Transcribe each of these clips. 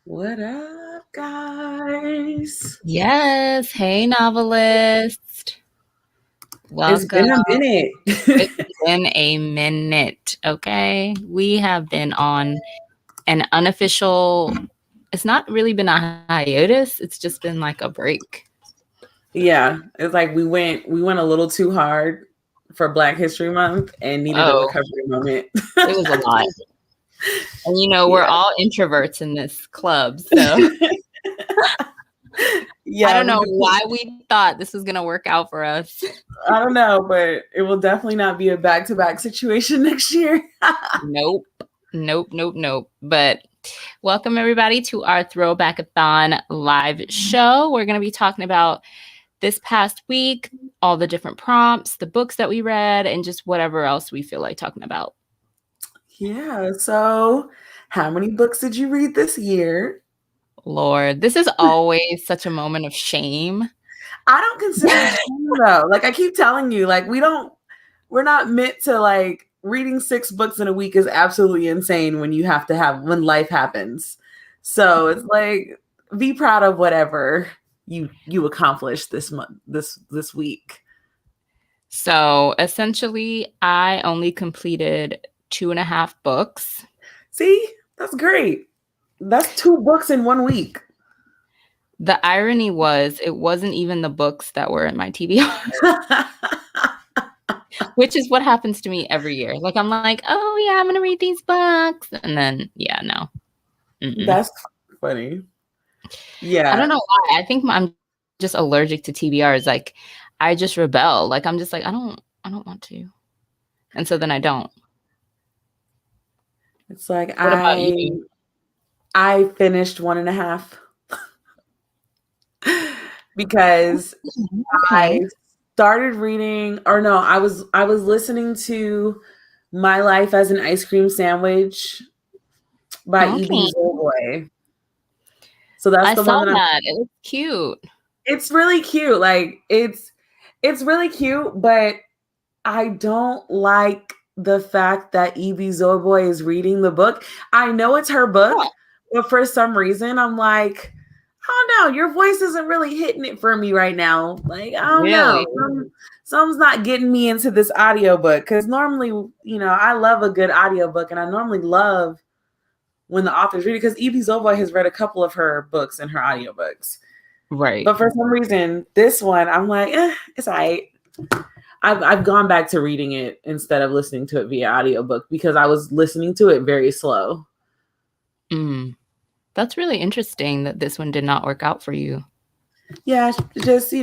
What up, guys? Yes. Hey, novelist. It's Welcome. been a minute. It's been a minute. Okay. We have been on an unofficial, it's not really been a hiatus. It's just been like a break. Yeah, it's like we went a little too hard for Black History Month and needed a Oh, recovery moment. it was a lot. And we're Yeah. all introverts in this club. So I Yeah, don't know why we thought this was going to work out for us. I don't know, but it will definitely not be a back-to-back situation next year. Nope. Nope. Nope. Nope. But welcome everybody to our Throwbackathon live show. We're going to be talking about this past week, all the different prompts, the books that we read, and just whatever else we feel like talking about. Yeah, so how many books did you read this year? Lord, this is always such a moment of shame. I don't consider it shame though. Like I keep telling you, like we're not meant to like reading 6 books in a week is absolutely insane when life happens. So it's like be proud of whatever you accomplished this month this week. So essentially, I only completed 2.5 books. See, that's great. That's 2 books in 1 week. The irony was, it wasn't even the books that were in my TBR, which is what happens to me every year. Like, I'm like, oh, yeah, I'm going to read these books. And then, yeah, no. Mm-mm. That's funny. I don't Yeah. know why. I think I'm just allergic to TBRs. Like, I just rebel. Like, I'm just like, I don't want to. And so then I don't. It's like What about you? I finished 1.5 because I Okay. started reading, or no, I was listening to My Life as an Ice Cream Sandwich by E.B. Okay. Zolboy. So that's I the saw one that that. It was cute. it's really cute. Like it's really cute, but I don't like the fact that E.B. Zolboy is reading the book. I know it's her book, Yeah, but for some reason I'm like, I don't know, your voice isn't really hitting it for me right now. Like, I don't know. really. Some's not getting me into this audiobook because normally, I love a good audiobook and I normally love when the author's reading because Evie Zolboy has read a couple of her books in her audiobooks. Right. But for some reason, this one, I'm like, it's all right. I've gone back to reading it instead of listening to it via audiobook because I was listening to it very slow. Mm. That's really interesting that this one did not work out for you. Yeah, just,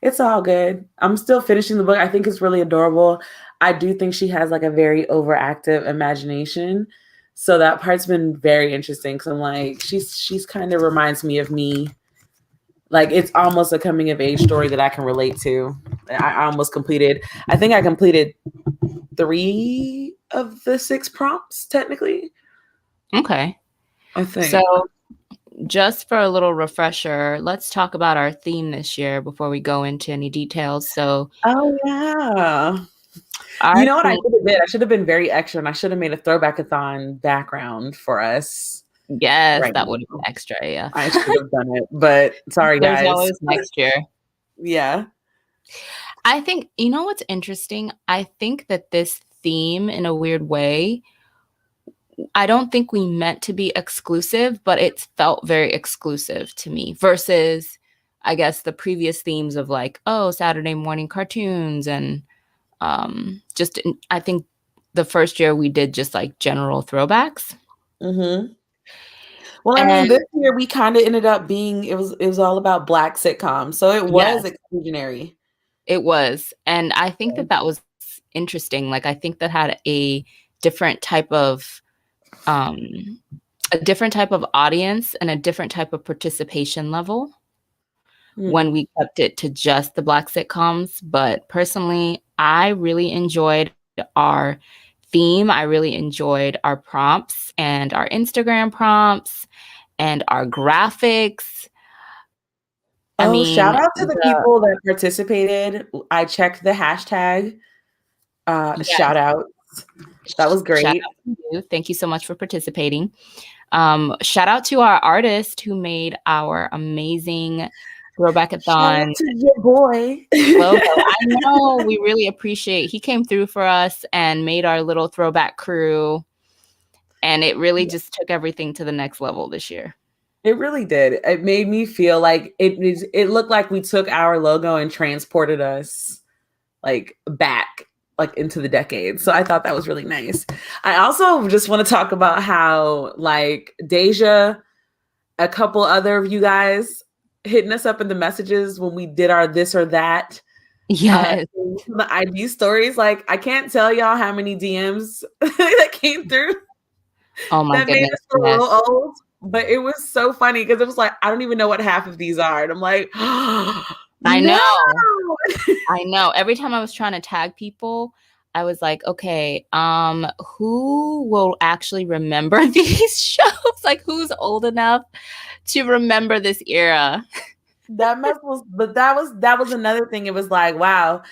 it's all good. I'm still finishing the book. I think it's really adorable. I do think she has like a very overactive imagination. So that part's been very interesting because I'm like, she's kind of reminds me of me. Like it's almost a coming of age story that I can relate to. I almost completed. I think I completed 3 of the 6 prompts technically. Okay. I So, think. just for a little refresher, let's talk about our theme this year before we go into any details. So, Oh yeah. You our know what I theme, should have did? I should have been very extra and I should have made a throwbackathon background for us yes, right that would have now. been extra I AF. should have done it, but sorry There's guys. always next year. Yeah. I think, what's interesting? I think that this theme, in a weird way, I don't think we meant to be exclusive, but it felt very exclusive to me versus, I guess, the previous themes of like, oh, Saturday morning cartoons and just, I think the first year we did just like general throwbacks. Mm-hmm. Well, I mean, And this year we kind of ended up being it was all about Black sitcoms, so it was yes, exclusionary. it was. And I think that that was interesting. Like, I think that had different type of, um, a different type of audience and a different type of participation level Hmm. when we kept it to just the Black sitcoms. But personally, I really enjoyed our theme. I really enjoyed our prompts and our Instagram prompts and our graphics. I Oh, mean, shout out to the people that participated. I checked the hashtag. yes, Shout out. That was shout great. out to you. Thank you so much for participating. Shout out to our artist who made our amazing Throwbackathon Shout out to your boy. logo. I know, we really appreciate. He came through for us and made our little throwback crew, and it really just took everything to the next level this year. It really did. It made me feel like it looked like we took our logo and transported us like back like into the decade. So I thought that was really nice. I also just want to talk about how like Deja, a couple other of you guys hitting us up in the messages when we did our this or that. Yes. The IG stories. Like I can't tell y'all how many DMs that came through. Oh my goodness. Made us feel a little old. But it was so funny because it was like, I don't even know what half of these are. And I'm like, I know. I know. Every time I was trying to tag people, I was like, okay, who will actually remember these shows? Like, who's old enough to remember this era? That was another thing. It was like, wow.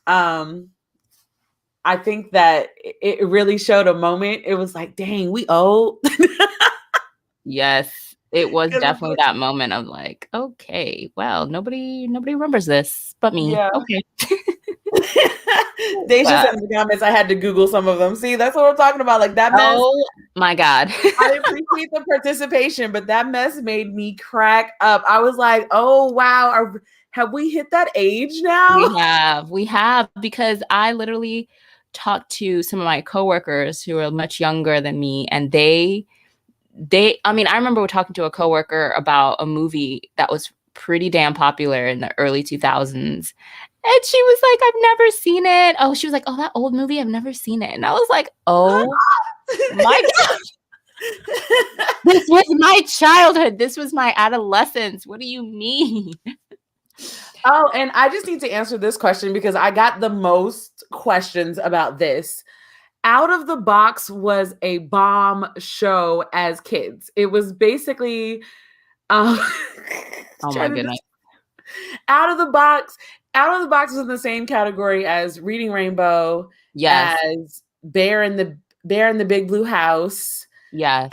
I think that it really showed a moment. It was like, dang, we old. Yes, it was definitely that moment of like, okay, well, nobody remembers this but me. Yeah. Okay. Deja said in the comments, I had to Google some of them. See, that's what we're talking about. Like that mess. Oh my God. I appreciate the participation, but that mess made me crack up. I was like, oh wow, have we hit that age now? We have, because I literally talked to some of my coworkers who are much younger than me, and I mean, I remember talking to a coworker about a movie that was pretty damn popular in the early 2000s. And she was like, I've never seen it. Oh, she was like, oh, that old movie, I've never seen it. And I was like, oh my God. This was my childhood. This was my adolescence. What do you mean? Oh, and I just need to answer this question because I got the most questions about this. Out of the Box was a bomb show as kids. It was basically oh my goodness. Out of the Box was in the same category as Reading Rainbow, yes, as Bear in the Big Blue House. Yes.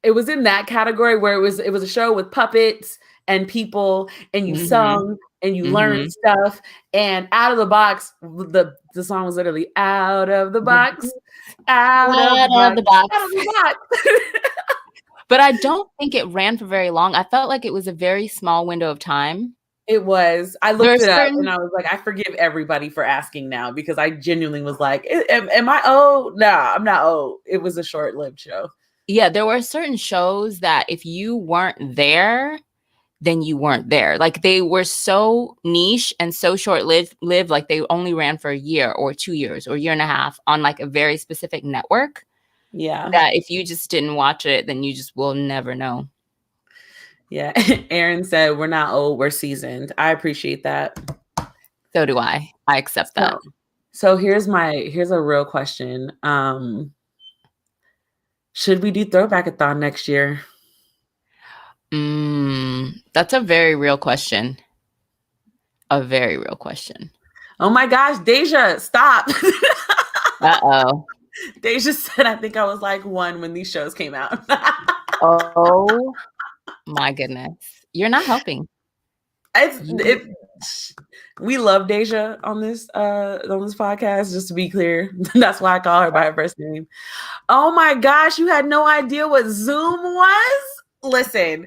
It was in that category where it was a show with puppets and people, and you sung and you learned stuff. And Out of the Box, the song was literally out of the box, out of the box. But I don't think it ran for very long. I felt like it was a very small window of time. It was. I looked it up and I was like, I forgive everybody for asking now, because I genuinely was like, am I old? No, I'm not old. It was a short-lived show. Yeah, there were certain shows that if you weren't there, then you weren't there. Like they were so niche and so short-lived, like they only ran for a year or 2 years or a year and a half on like a very specific network. Yeah. That if you just didn't watch it, then you just will never know. Yeah. Aaron said, we're not old, we're seasoned. I appreciate that. So do I. I accept that. So here's a real question. Should we do Throwbackathon next year? That's a very real question. A very real question. Oh my gosh, Deja, stop. Uh-oh. Deja said, I think I was like 1 when these shows came out. Oh my goodness. You're not helping. We love Deja on this podcast, just to be clear. That's why I call her by her first name. Oh my gosh, you had no idea what Zoom was? Listen,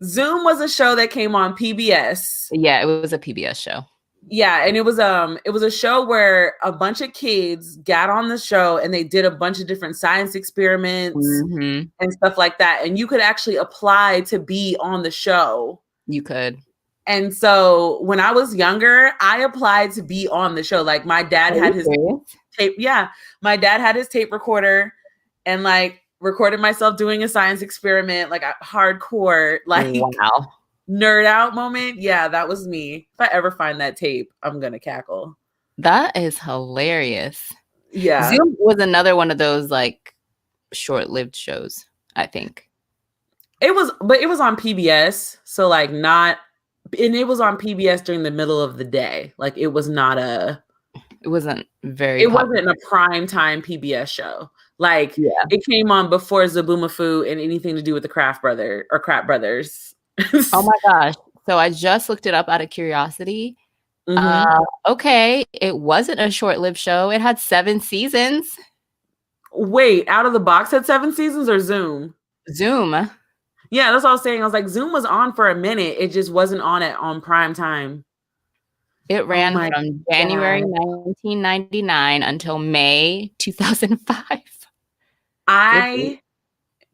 Zoom was a show that came on PBS. Yeah, it was a PBS show. Yeah, and it was a show where a bunch of kids got on the show and they did a bunch of different science experiments and stuff like that. And you could actually apply to be on the show. You could. And so when I was younger, I applied to be on the show. Like my dad had his tape. Yeah, my dad had his tape recorder and like recorded myself doing a science experiment, like a hardcore, like wow. Nerd out moment. Yeah, that was me. If I ever find that tape, I'm gonna cackle. That is hilarious. Yeah. Zoom was another one of those like short-lived shows, I think. It was on PBS, so like not, and it was on PBS during the middle of the day. Like it wasn't a prime time PBS show. Like Yeah. it came on before Zaboomafoo and anything to do with the Kraft Brothers. Oh my gosh. So I just looked it up out of curiosity. Mm-hmm. Okay, it wasn't a short-lived show. It had 7 seasons. Wait, Out of the Box had 7 seasons or Zoom? Zoom. Yeah, that's what I was saying. I was like, Zoom was on for a minute. It just wasn't on prime time. It Oh ran my from January God. 1999 until May 2005. I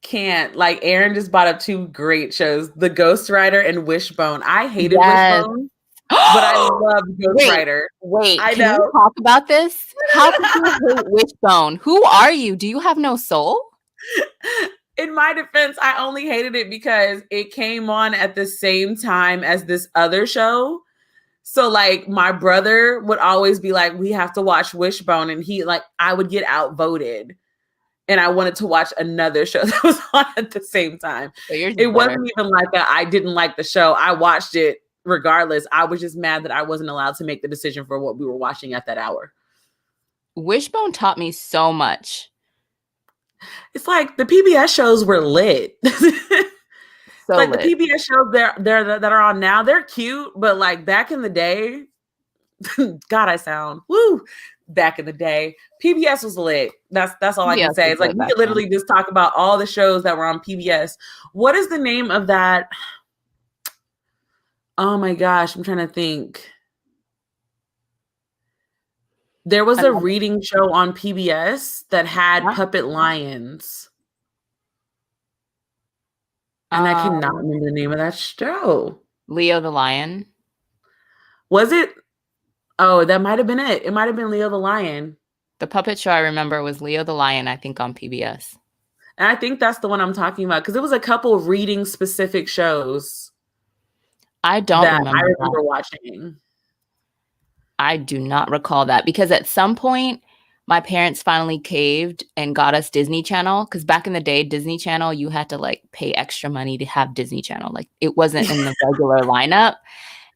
can't. Like, Aaron just brought up 2 great shows, The Ghost Rider and Wishbone. I hated Yes. Wishbone, but I loved Ghost Rider. Wait, I can we know. talk about this? How could you hate Wishbone? Who are you? Do you have no soul? In my defense, I only hated it because it came on at the same time as this other show. So like my brother would always be like, we have to watch Wishbone. And I would get outvoted. And I wanted to watch another show that was on at the same time. So you're just It bitter. wasn't even like that. I didn't like the show. I watched it regardless. I was just mad that I wasn't allowed to make the decision for what we were watching at that hour. Wishbone taught me so much. It's like the PBS shows were lit. So like lit. the PBS shows that are on now, they're cute, but like back in the day, God, I sound back in the day. PBS was lit. That's all I can say. It's like we could literally just talk about all the shows that were on PBS. What is the name of that? Oh my gosh, I'm trying to think. There was a reading show on PBS that had puppet lions. And I cannot remember the name of that show. Leo the Lion. Was it? Oh, that might have been it. It might have been Leo the Lion. The puppet show I remember was Leo the Lion, I think, on PBS. And I think that's the one I'm talking about because it was a couple reading specific shows. I remember watching. I do not recall that because at some point my parents finally caved and got us Disney Channel because back in the day, Disney Channel, you had to like pay extra money to have Disney Channel. Like it wasn't in the regular lineup.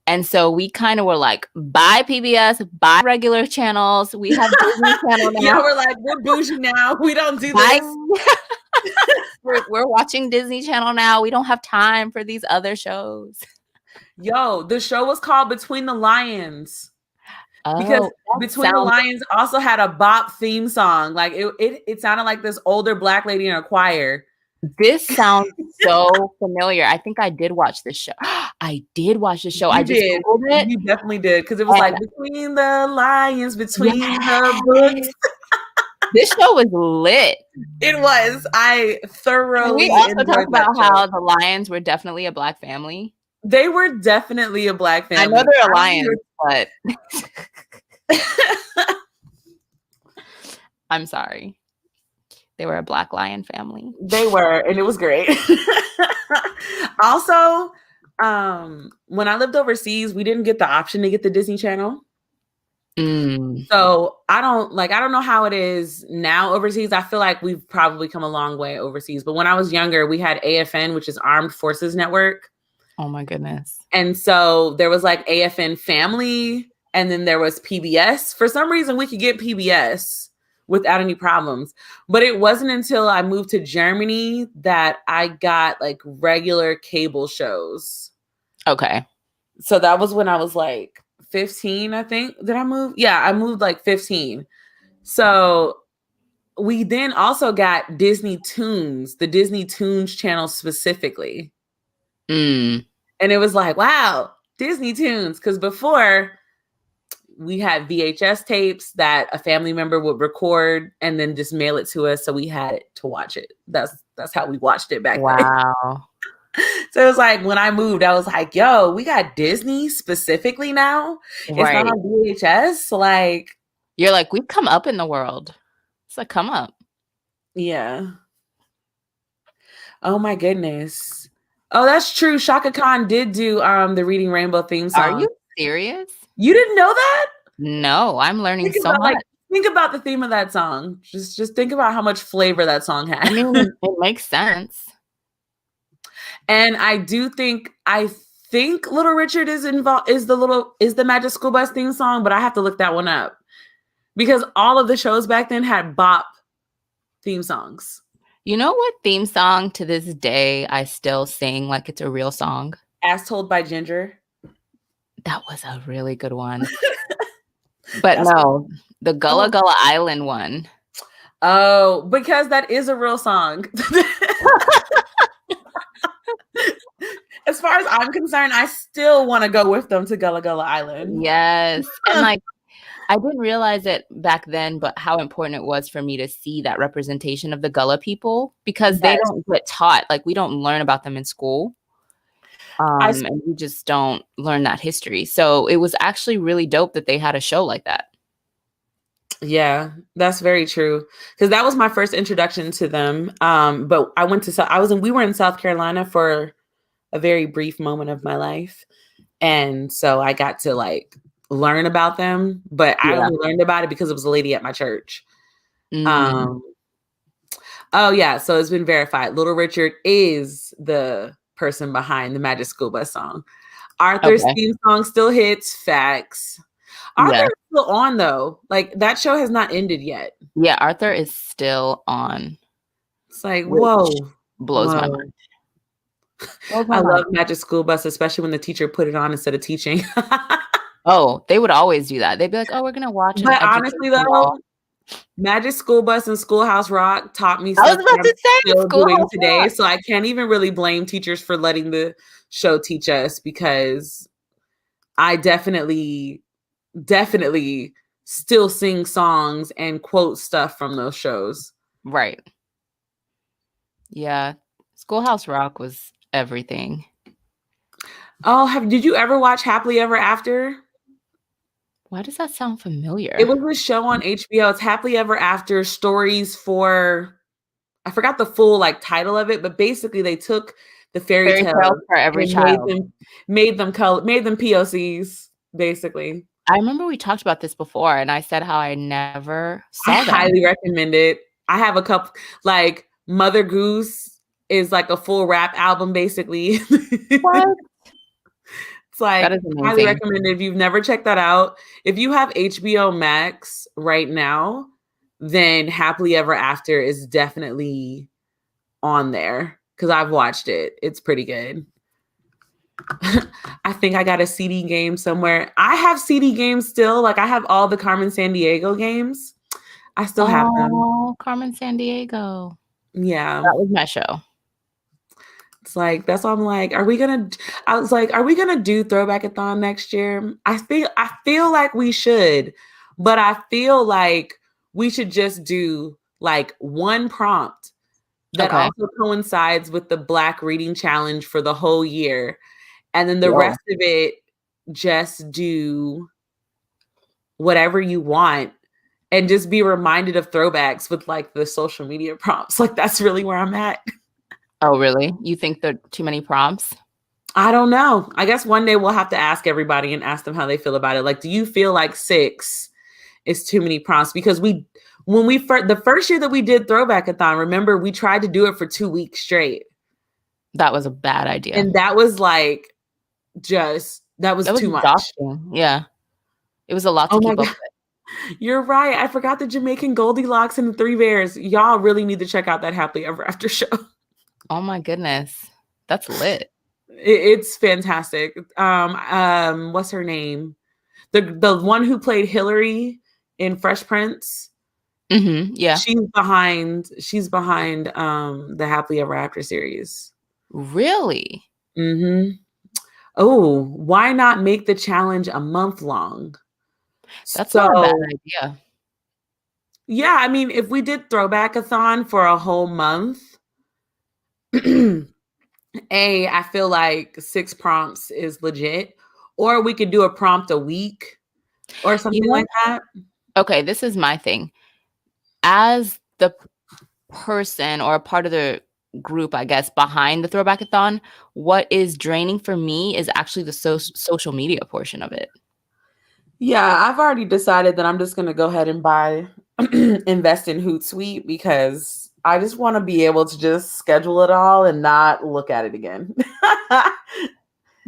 And so we kind of were like, buy PBS, buy regular channels. We have Disney Channel now. Yeah, we're like, we're bougie now. We don't do this. We're watching Disney Channel now. We don't have time for these other shows. Yo, the show was called Between the Lions. Because Between the Lions also had a bop theme song. Like it sounded like this older Black lady in a choir. This sounds so familiar. I think I did watch this show. I did watch the show. I just Googled it. You definitely did because it was like Between the Lions, Between the Books. This show was lit. It was. I thoroughly. Can we also talk about how the Lions were definitely a Black family? They were definitely a Black family. I know they're a lion, but I'm sorry. They were a Black lion family. They were, and it was great. Also, when I lived overseas, we didn't get the option to get the Disney Channel. So I don't know how it is now overseas. I feel like we've probably come a long way overseas. But when I was younger, we had AFN, which is Armed Forces Network. Oh my goodness. And so there was like AFN Family, and then there was PBS. For some reason, we could get PBS without any problems. But it wasn't until I moved to Germany that I got like regular cable shows. Okay. So that was when I was like 15, I think. Did I move? Yeah, I moved like 15. So we then also got Disney Toons, the Disney Toons channel specifically. And it was like, wow, Disney Toons. Because before we had VHS tapes that a family member would record and then just mail it to us. So we had to watch it. That's how we watched it back then. Wow. So it was like when I moved, I was like, yo, we got Disney specifically now. Right. It's not on VHS. Like, you're like, we've come up in the world. It's a come up. Yeah. Oh my goodness. Oh, that's true. Shaka Khan did do the Reading Rainbow theme song. Are you serious? You didn't know that? No, I'm learning so much. Think about the theme of that song. Just think about how much flavor that song has. I mean, it makes sense. And I think Little Richard is involved, is the Magic School Bus theme song, but I have to look that one up because all of the shows back then had bop theme songs. You know what theme song to this day I still sing like it's a real song? As Told by Ginger. That was a really good one. But That's no, the Gullah Gullah Island one. Oh, because that is a real song. As far as I'm concerned, I still want to go with them to Gullah Gullah Island. Yes. And like, I didn't realize it back then, but how important it was for me to see that representation of the Gullah people, because they don't get taught. Like, we don't learn about them in school. And we just don't learn that history. So it was actually really dope that they had a show like that. Yeah, that's very true. Because that was my first introduction to them. But we were in South Carolina for a very brief moment of my life. And so I got to like learn about them, but I only learned about it because it was a lady at my church. Oh yeah, so it's been verified. Little Richard is the person behind the Magic School Bus song. Arthur's theme song still hits. Facts. Arthur is still on though. Like that show has not ended yet. Yeah, Arthur is still on. It's like, whoa. Blows my mind. I love Magic School Bus, especially when the teacher put it on instead of teaching. Oh, they would always do that. They'd be like, oh, we're going to watch. But honestly though, Magic School Bus and Schoolhouse Rock taught me something I'm still doing today. So I can't even really blame teachers for letting the show teach us, because I definitely still sing songs and quote stuff from those shows. Right. Yeah. Schoolhouse Rock was everything. Oh, did you ever watch Happily Ever After? Why does that sound familiar? It was a show on HBO. It's Happily Ever After stories for, I forgot the full like title of it, but basically they took the fairy tale for every child, made them POCs, basically. I remember we talked about this before, and I said how I never saw that. I highly recommend it. I have a couple, like Mother Goose is like a full rap album, basically. What? It's like, highly recommend it if you've never checked that out. If you have HBO Max right now, then Happily Ever After is definitely on there, because I've watched it. It's pretty good. I think I got a CD game somewhere. I have CD games still. Like I have all the Carmen Sandiego games. I still have them. Oh, Carmen Sandiego. Yeah. That was my show. It's like, that's why I'm like, are we gonna do Throwbackathon next year? I feel like we should, but I feel like we should just do like one prompt that also coincides with the Black Reading Challenge for the whole year. And then the rest of it, just do whatever you want and just be reminded of throwbacks with like the social media prompts. Like that's really where I'm at. Oh, really? You think there are too many prompts? I don't know. I guess one day we'll have to ask everybody and ask them how they feel about it. Like, do you feel like 6 is too many prompts? Because the first year that we did Throwbackathon, remember, we tried to do it for 2 weeks straight. That was a bad idea. And that was like, that was too much. Exhausting. Yeah. It was a lot to keep up with. You're right. I forgot the Jamaican Goldilocks and the 3 Bears. Y'all really need to check out that Happily Ever After show. Oh my goodness. That's lit. It's fantastic. What's her name? The one who played Hillary in Fresh Prince. Mm-hmm, yeah. She's behind the Happily Ever After series. Really? Mm-hmm. Oh, why not make the challenge a month long? That's not a bad idea. Yeah, I mean, if we did Throwbackathon for a whole month, I feel like 6 prompts is legit. Or we could do a prompt a week or something like that. Okay, this is my thing. As the person or a part of the group, I guess, behind the Throwbackathon, what is draining for me is actually the social media portion of it. Yeah, I've already decided that I'm just going to go ahead and invest in Hootsuite, because I just want to be able to just schedule it all and not look at it again.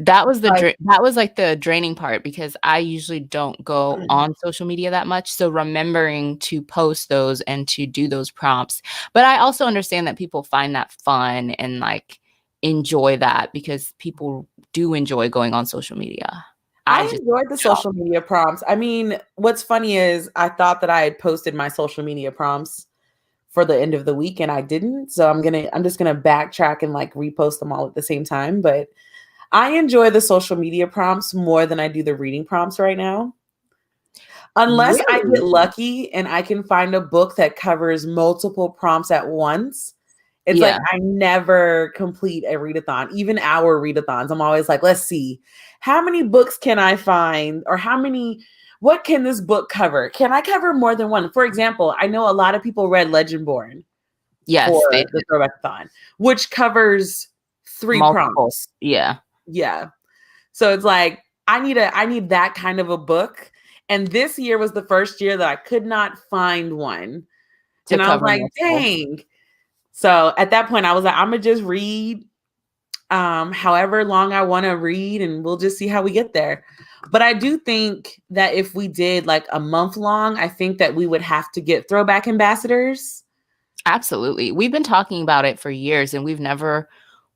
That was Like, that was like the draining part because I usually don't go on social media that much. So remembering to post those and to do those prompts. But I also understand that people find that fun and like enjoy that because people do enjoy going on social media. I I just enjoyed the don't. social media prompts. I mean, what's funny is I thought that I had posted my social media prompts for the end of the week and I didn't. So I'm just gonna backtrack and like repost them all at the same time. But I enjoy the social media prompts more than I do the reading prompts right now. Unless I get Really? lucky and I can find a book that covers multiple prompts at once. It's like Yeah. I never complete a readathon, even our readathons. I'm always like, let's see, how many books can I find, or what can this book cover? Can I cover more than one? For example, I know a lot of people read Legendborn for Yes, they the did. Throwbackathon, which covers 3 Multiple. prompts. Yeah. Yeah. So it's like I need that kind of a book. And this year was the first year that I could not find one. To And I was cover like, multiple. dang. So at that point I was like, I'm gonna just read however long I want to read and we'll just see how we get there. But I do think that if we did like a month long, I think that we would have to get throwback ambassadors. Absolutely. We've been talking about it for years and we've never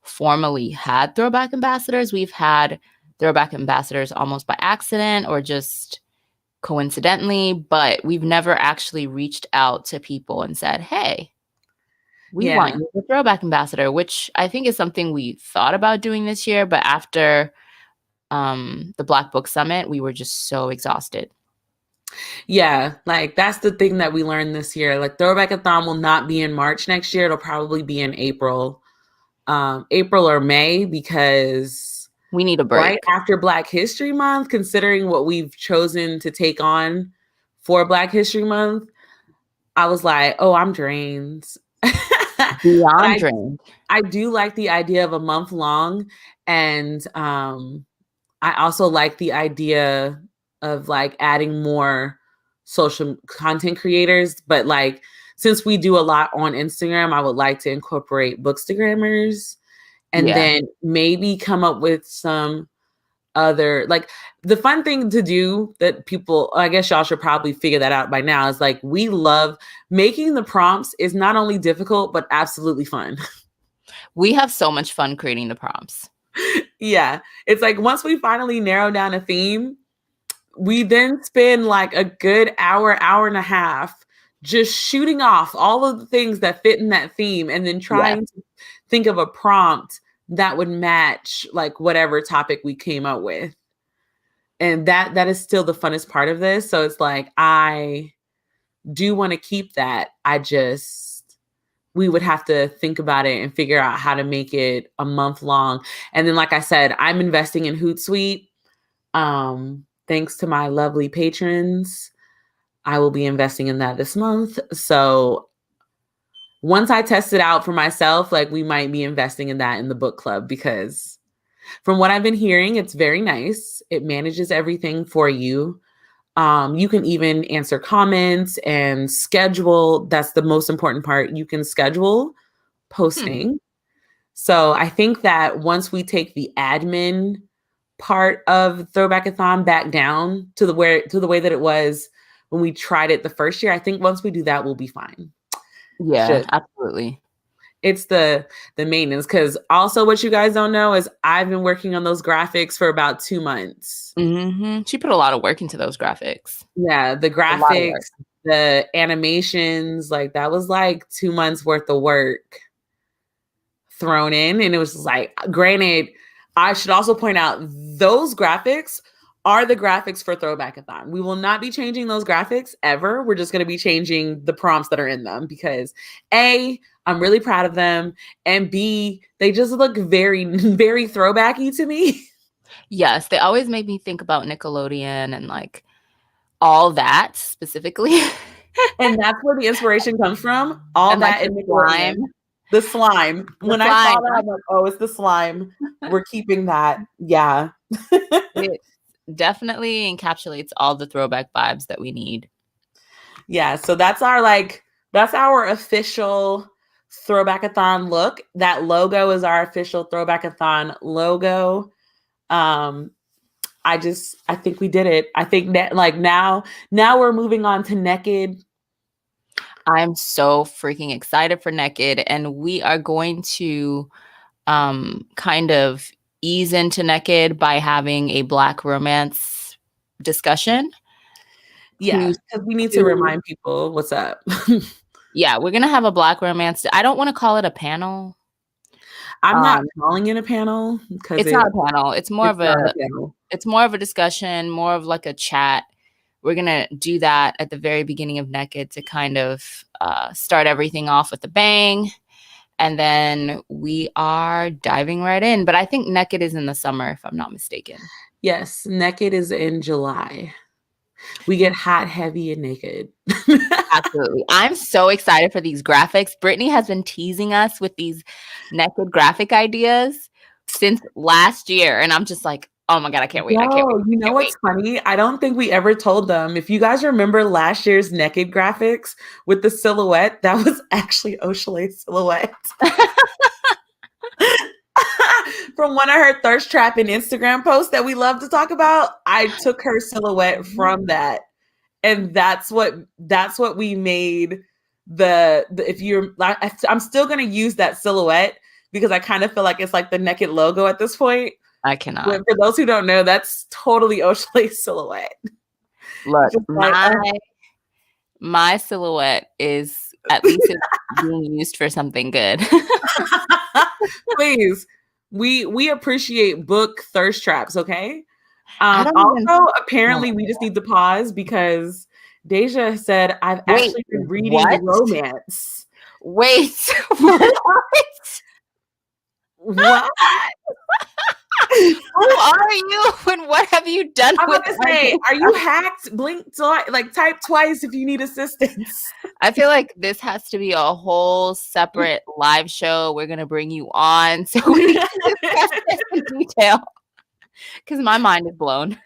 formally had throwback ambassadors. We've had throwback ambassadors almost by accident or just coincidentally, but we've never actually reached out to people and said, hey, we want Yeah. you as a throwback ambassador, which I think is something we thought about doing this year. But after the Black Book Summit, we were just so exhausted. Yeah, like that's the thing that we learned this year. Like Throwbackathon will not be in March next year. It'll probably be in April or May, because We need a right break. after Black History Month, considering what we've chosen to take on for Black History Month, I was like, oh, I'm drained. But Beyond I drained. I do like the idea of a month long, and I also like the idea of like adding more social content creators, but like since we do a lot on Instagram, I would like to incorporate bookstagrammers and Yeah. then maybe come up with some other, like, the fun thing to do that people, I guess y'all should probably figure that out by now, is like we love making the prompts is not only difficult but absolutely fun. We have so much fun creating the prompts. Yeah, it's like once we finally narrow down a theme, we then spend like a good hour and a half just shooting off all of the things that fit in that theme and then Yeah. trying to think of a prompt that would match like whatever topic we came up with. And that is still the funnest part of this. So it's like I do want to keep that. We would have to think about it and figure out how to make it a month long. And then like I said, I'm investing in Hootsuite. Thanks to my lovely patrons, I will be investing in that this month. So once I test it out for myself, like we might be investing in that in the book club, because from what I've been hearing, it's very nice. It manages everything for you. You can even answer comments and schedule. That's the most important part. You can schedule Hmm. posting. So I think that once we take the admin part of Throwbackathon back down to the way that it was when we tried it the first year, I think once we do that, we'll be fine. Yeah, absolutely. It's the maintenance, because also what you guys don't know is I've been working on those graphics for about 2 months. She put a lot of work into those graphics. Yeah, the A lot of work. graphics, the animations, like that was like 2 months worth of work thrown in. And it was like, granted, I should also point out those graphics are the graphics for Throwbackathon. We will not be changing those graphics ever. We're just going to be changing the prompts that are in them because A, I'm really proud of them, and B, they just look very, very throwbacky to me. Yes, they always make me think about Nickelodeon and like all that specifically. And that's where the inspiration comes from. All And like that the in slime. Nickelodeon. The slime. The When I saw slime. that, I'm like, oh, it's the slime. We're keeping that. Yeah. It definitely encapsulates all the throwback vibes that we need. Yeah. So that's our official Throwbackathon look. That logo is our official Throwbackathon logo. Um, I think we did it. I think that like now we're moving on to Naked. I'm so freaking excited for Naked, and we are going to kind of ease into Naked by having a Black romance discussion. Yeah, because we need to remind people what's up. Yeah, we're gonna have a Black romance. I don't want to call it a panel. I'm not calling it a panel because it's not a panel. It's more of a panel. It's more of a discussion, more of like a chat. We're gonna do that at the very beginning of Naked to kind of start everything off with a bang. And then we are diving right in. But I think Naked is in the summer, if I'm not mistaken. Yes, Naked is in July. We get hot, heavy, and naked. Absolutely. I'm so excited for these graphics. Brittany has been teasing us with these Naked graphic ideas since last year. And I'm just like, oh my God, I can't wait. I can't wait. You know what's funny? I don't think we ever told them. If you guys remember last year's Naked graphics with the silhouette, that was actually Oshalay's silhouette. From one of her thirst trap and Instagram posts that we love to talk about, I took her silhouette from that. And that's what we made if you're, I'm still going to use that silhouette because I kind of feel like it's like the Naked logo at this point. I cannot. But for those who don't know, that's totally Oshalay's silhouette. Look, my silhouette is at least being used for something good. Please, we appreciate book thirst traps, okay? Also, apparently, we just need to pause because Deja said I've actually been reading romance. Wait, what? What? Who are you and what have you done? I'm about to say, are you hacked? Blink, like type twice if you need assistance. I feel like this has to be a whole separate live show. We're gonna bring you on so we can discuss this in detail because my mind is blown.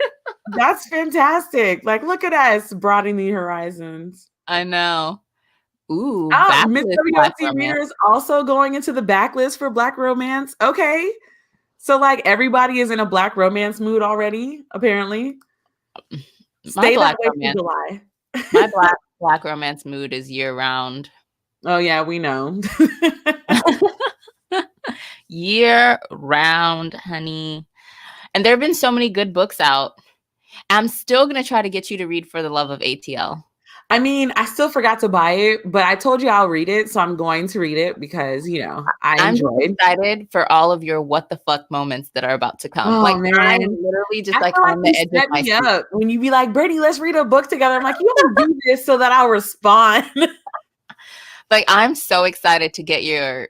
That's fantastic. Like, look at us broadening the horizons. I know. Ooh, Miss WOT Reader is also going into the backlist for Black romance. Okay. So, like, everybody is in a Black romance mood already, apparently. Stay that way in July. My black romance mood is year-round. Oh, yeah, we know. Year-round, honey. And there have been so many good books out. I'm still going to try to get you to read For the Love of ATL. I mean, I still forgot to buy it, but I told you I'll read it, so I'm going to read it because, you know, I'm excited for all of your what the fuck moments that are about to come. Oh, like, man. I'm literally just like on the edge of my seat. Up. When you be like, Brittany, let's read a book together. I'm like, you don't do this so that I'll respond. Like, I'm so excited to get your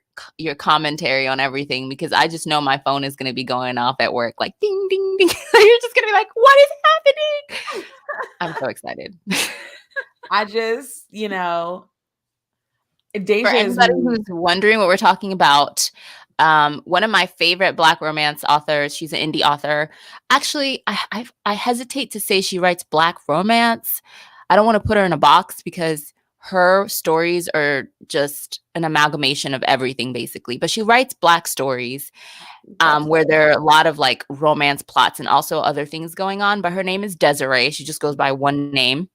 commentary on everything because I just know my phone is going to be going off at work like ding, ding, ding. You're just going to be like, what is happening? I'm so excited. I just, you know, Deja for anybody who's wondering what we're talking about, one of my favorite Black romance authors, she's an indie author. Actually, I hesitate to say she writes Black romance. I don't want to put her in a box because her stories are just an amalgamation of everything, basically. But she writes Black stories where there are a lot of like romance plots and also other things going on. But her name is Desiree. She just goes by one name.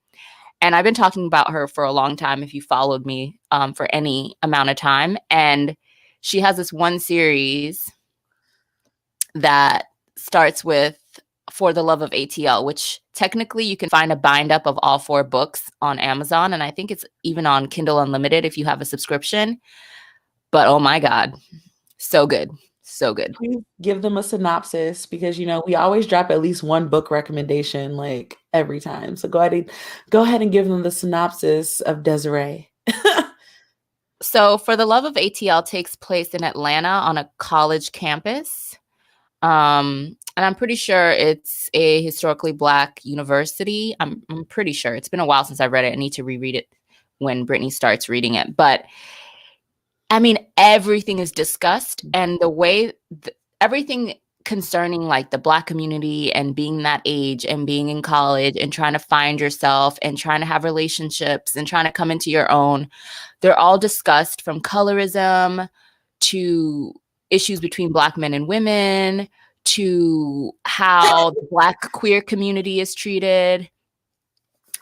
And I've been talking about her for a long time, if you followed me for any amount of time. And she has this one series that starts with For the Love of ATL, which technically you can find a bind up of all 4 books on Amazon. And I think it's even on Kindle Unlimited if you have a subscription. But oh my God, so good. So good. Please give them a synopsis because, you know, we always drop at least one book recommendation like every time. So go ahead and give them the synopsis of Desiree. So For the Love of ATL takes place in Atlanta on a college campus. And I'm pretty sure it's a historically Black university. I'm pretty sure. It's been a while since I read it. I need to reread it when Brittany starts reading it. But I mean, everything is discussed, and the way everything concerning like the Black community and being that age and being in college and trying to find yourself and trying to have relationships and trying to come into your own, they're all discussed, from colorism to issues between Black men and women to how the Black queer community is treated.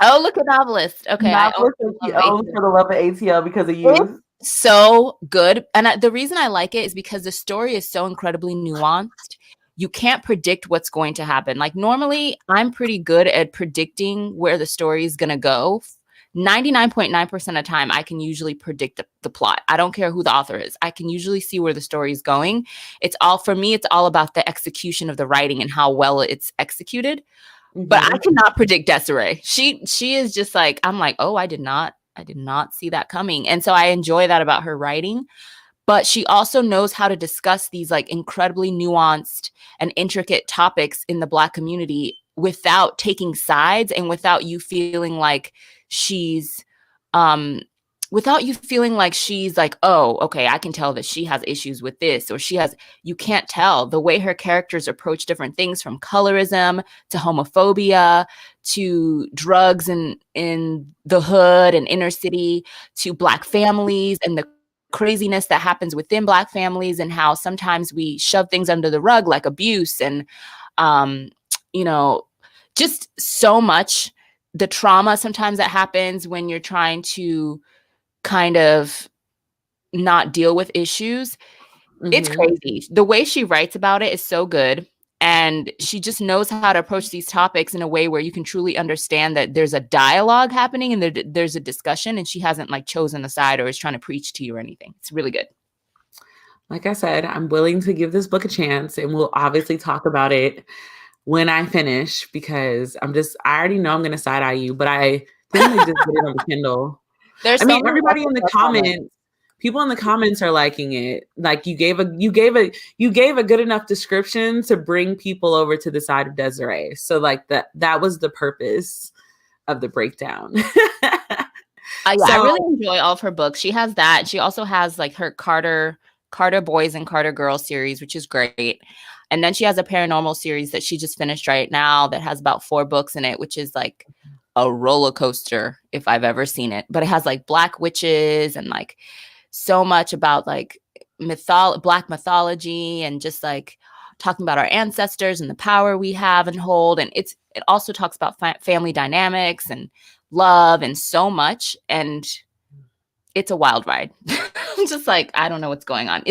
Oh, look at Novelist. Okay, I Novelist only that she love owns ATL. for the love of ATL because of It's you. so good. And the reason I like it is because the story is so incredibly nuanced. You can't predict what's going to happen. Like, normally, I'm pretty good at predicting where the story is going to go. 99.9% of the time, I can usually predict the plot. I don't care who the author is. I can usually see where the story is going. It's all, for me, it's all about the execution of the writing and how well it's executed. But I cannot predict Desiree. She is just like, I'm like, oh, I did not see that coming. And so I enjoy that about her writing. But she also knows how to discuss these like incredibly nuanced and intricate topics in the Black community without taking sides and without you feeling like she's um without you feeling like she's like, oh, okay, I can tell that she has issues with this, or she has, you can't tell the way her characters approach different things, from colorism to homophobia to drugs in the hood and inner city, to Black families and the craziness that happens within Black families, and how sometimes we shove things under the rug like abuse and um you know, just so much, the trauma sometimes that happens when you're trying to kind of not deal with issues. It's crazy. The way she writes about it is so good. And she just knows how to approach these topics in a way where you can truly understand that there's a dialogue happening and there's a discussion, and she hasn't like chosen a side or is trying to preach to you or anything. It's really good. Like I said, I'm willing to give this book a chance, and we'll obviously talk about it when I finish, because I already know I'm going to side eye you, but I think we just get it on the Kindle. There's I so mean, many everybody in the comments, people in the comments are liking it. Like, you gave a good enough description to bring people over to the side of Desiree. So like that was the purpose of the breakdown. Yeah, I So really enjoy all of her books. She has that. She also has like her Carter Boys and Carter Girls series, which is great. And then she has a paranormal series that she just finished right now that has about 4 books in it, which is like a roller coaster if I've ever seen it. But it has like Black witches and like so much about like Black mythology, and just like talking about our ancestors and the power we have and hold. And it also talks about family dynamics and love and so much. And it's a wild ride. I'm just like, I don't know what's going on.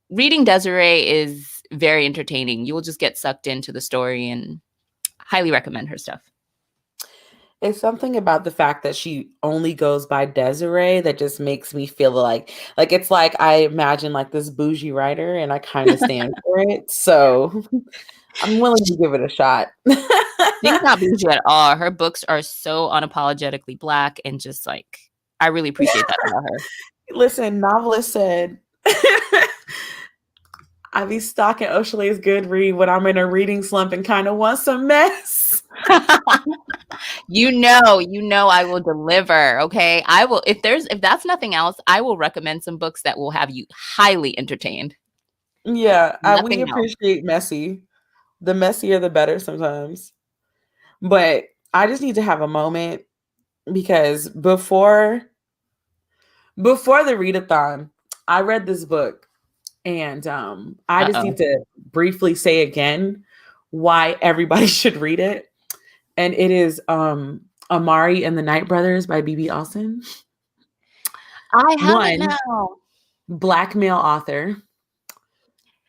Reading Desiree is very entertaining. You will just get sucked into the story, and highly recommend her stuff. it's something about the fact that she only goes by Desiree that just makes me feel like it's like I imagine like this bougie writer, and I kind of stand for it. So I'm willing to give it a shot. She's not bougie at all. Her books are so unapologetically Black, and just like, I really appreciate that about her. Listen, Novelist said, I be stalking Oshale's good read when I'm in a reading slump and kind of want some mess. you know I will deliver. Okay, I will. If that's nothing else, I will recommend some books that will have you highly entertained. Yeah, we Nothing else. appreciate messy. The messier, the better sometimes. But I just need to have a moment, because before the readathon, I read this book, and I just need to briefly say again why everybody should read it. And it is Amari and the Night Brothers by B.B. Austin. I have One, it now. Black male author.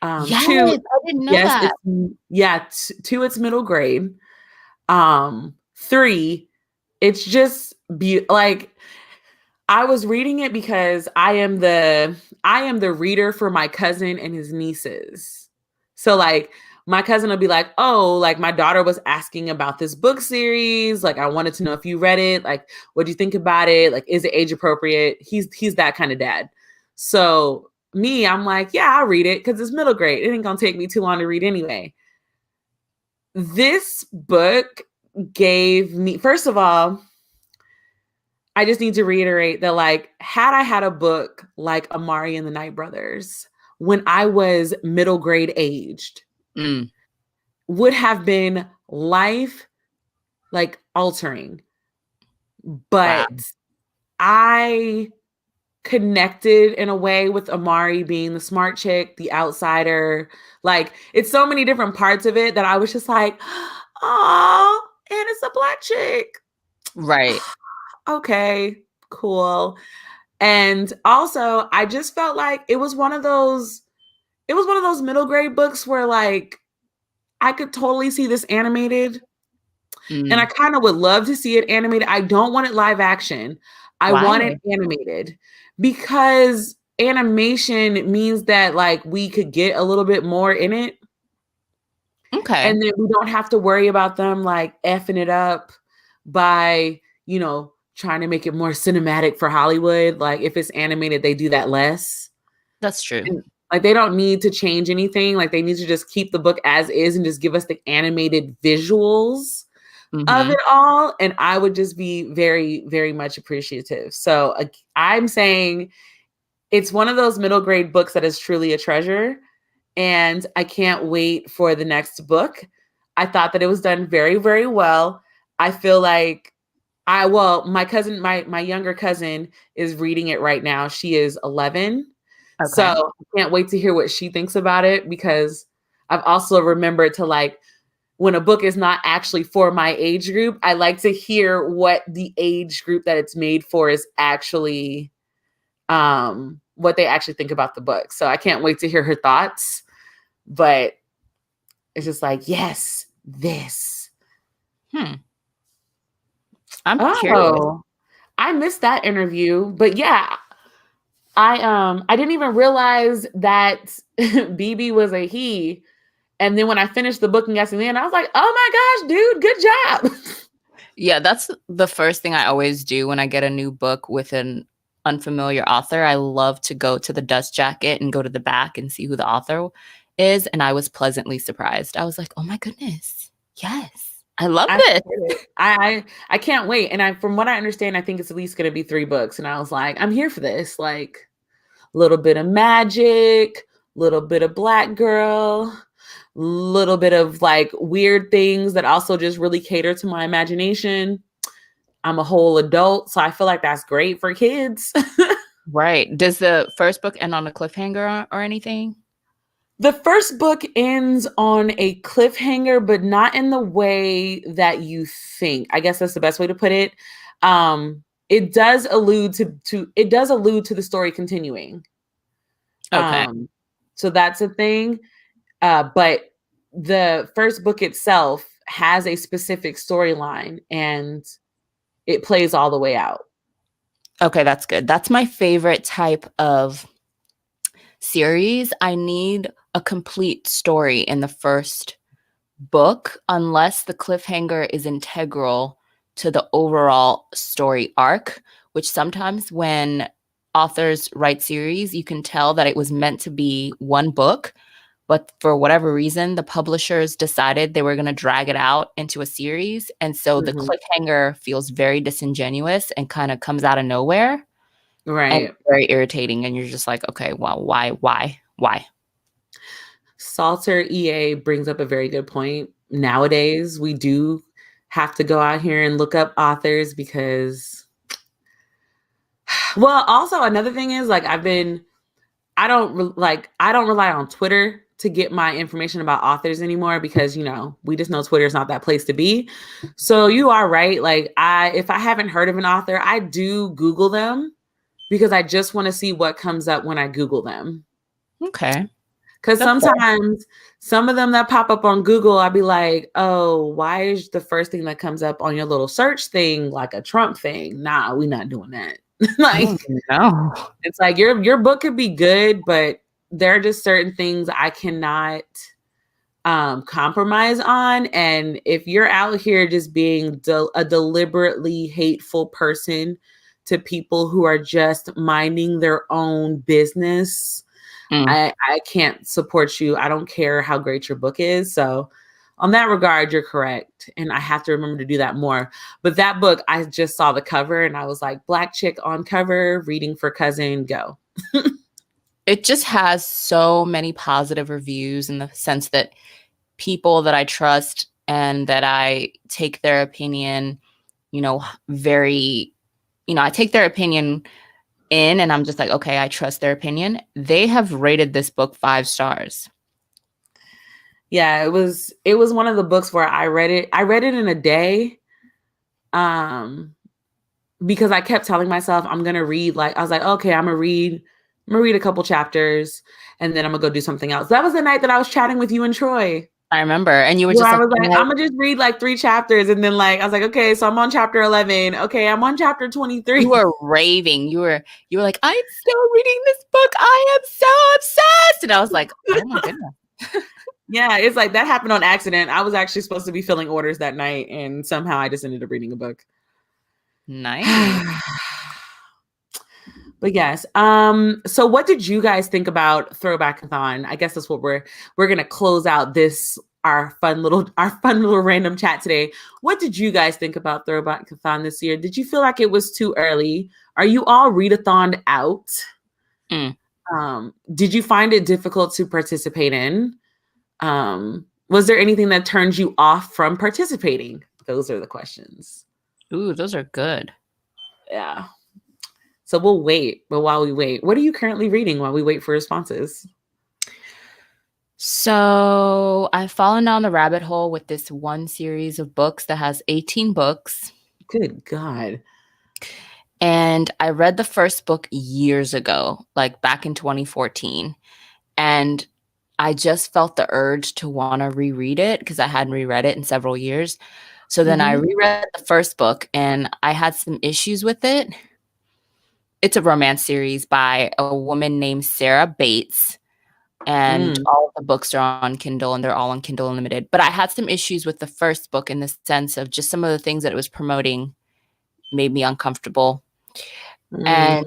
Yes, 2, I didn't know that. Two, it's middle grade. 3, it's just like, I was reading it because I am the reader for my cousin and his nieces. So like, my cousin will be like, oh, like my daughter was asking about this book series. Like, I wanted to know if you read it. Like, what do you think about it? Like, is it age appropriate? He's that kind of dad. So me, I'm like, yeah, I'll read it because it's middle grade. It ain't gonna take me too long to read anyway. This book gave me, first of all, I just need to reiterate that, like, had I had a book like Amari and the Night Brothers when I was middle grade aged, would have been life like altering. But Wow. I connected in a way with Amari being the smart chick, the outsider. Like, it's so many different parts of it that I was just like, oh, and it's a Black chick. Right. Okay, cool. And also, I just felt like it was one of those middle grade books where like I could totally see this animated. And I kind of would love to see it animated. I don't want it live action. I want it Why? animated because animation means that like we could get a little bit more in it. Okay. And then we don't have to worry about them like effing it up by, trying to make it more cinematic for Hollywood. Like if it's animated, they do that less. That's true. And like they don't need to change anything. Like they need to just keep the book as is and just give us the animated visuals of it all, and I would just be very, very much appreciative. So I'm saying it's one of those middle grade books that is truly a treasure, and I can't wait for the next book. I thought that it was done very, very well. I feel like my cousin, my younger cousin is reading it right now. She is 11. Okay. So I can't wait to hear what she thinks about it, because I've also remembered to like, when a book is not actually for my age group, I like to hear what the age group that it's made for is actually, what they actually think about the book. So I can't wait to hear her thoughts, but it's just like, yes, this. I'm curious. I missed that interview, but yeah, I didn't even realize that BB was a he. And then when I finished the book and got to the end, I was like, oh my gosh, dude, good job. Yeah, that's the first thing I always do when I get a new book with an unfamiliar author. I love to go to the dust jacket and go to the back and see who the author is. And I was pleasantly surprised. I was like, oh my goodness. Yes. I love this. I can't wait. And from what I understand, I think it's at least going to be 3 books. And I was like, I'm here for this. Like a little bit of magic, little bit of Black girl, little bit of like weird things that also just really cater to my imagination. I'm a whole adult, so I feel like that's great for kids. Right. Does the first book end on a cliffhanger or anything? The first book ends on a cliffhanger, but not in the way that you think. I guess that's the best way to put it. It does allude to the story continuing. Okay. So that's a thing. But the first book itself has a specific storyline and it plays all the way out. Okay, that's good. That's my favorite type of series. I need a complete story in the first book, unless the cliffhanger is integral to the overall story arc, which sometimes when authors write series, you can tell that it was meant to be one book, but for whatever reason, the publishers decided they were going to drag it out into a series. And so the cliffhanger feels very disingenuous and kind of comes out of nowhere. Right. And very irritating. And you're just like, okay, well, why? Salter EA brings up a very good point. Nowadays, we do have to go out here and look up authors because, well, also another thing is like I don't rely on Twitter to get my information about authors anymore because, we just know Twitter is not that place to be. So you are right. Like if I haven't heard of an author, I do Google them because I just want to see what comes up when I Google them. Okay. Because sometimes some of them that pop up on Google, I'll be like, oh, why is the first thing that comes up on your little search thing like a Trump thing? Nah, we're not doing that. No. It's like your book could be good, but there are just certain things I cannot compromise on. And if you're out here just being a deliberately hateful person to people who are just minding their own business, I can't support you. I don't care how great your book is. So on that regard, you're correct. And I have to remember to do that more. But that book, I just saw the cover and I was like, Black chick on cover, reading for cousin, go. It just has so many positive reviews in the sense that people that I trust and that I take their opinion, I take their opinion in and I'm just like, okay, I trust their opinion. They have rated this book 5 stars. Yeah, it was one of the books where I read it in a day. Because I kept telling myself I'm gonna read, like, I was like, okay, I'm gonna read a couple chapters and then I'm gonna go do something else. That was the night that I was chatting with you and Troy. I remember. And you were Where just I like, was like, I'm gonna just read like 3 chapters. And then like I was like, okay, so I'm on chapter 11. Okay, I'm on chapter 23. you were raving. You were like, I'm still reading this book. I am so obsessed. And I was like, oh my goodness. Yeah, it's like that happened on accident. I was actually supposed to be filling orders that night, and somehow I just ended up reading a book. Nice. But yes. So what did you guys think about Throwbackathon? I guess that's what we're gonna close out this our fun little random chat today. What did you guys think about Throwbackathon this year? Did you feel like it was too early? Are you all readathoned out? Did you find it difficult to participate in? Was there anything that turned you off from participating? Those are the questions. Ooh, those are good. Yeah. So we'll wait. But while we wait, what are you currently reading while we wait for responses? So I've fallen down the rabbit hole with this one series of books that has 18 books. Good God. And I read the first book years ago, like back in 2014. And I just felt the urge to want to reread it because I hadn't reread it in several years. So then I reread the first book and I had some issues with it. It's a romance series by a woman named Sarah Bates. And all of the books are on Kindle and they're all on Kindle Unlimited. But I had some issues with the first book in the sense of just some of the things that it was promoting made me uncomfortable. And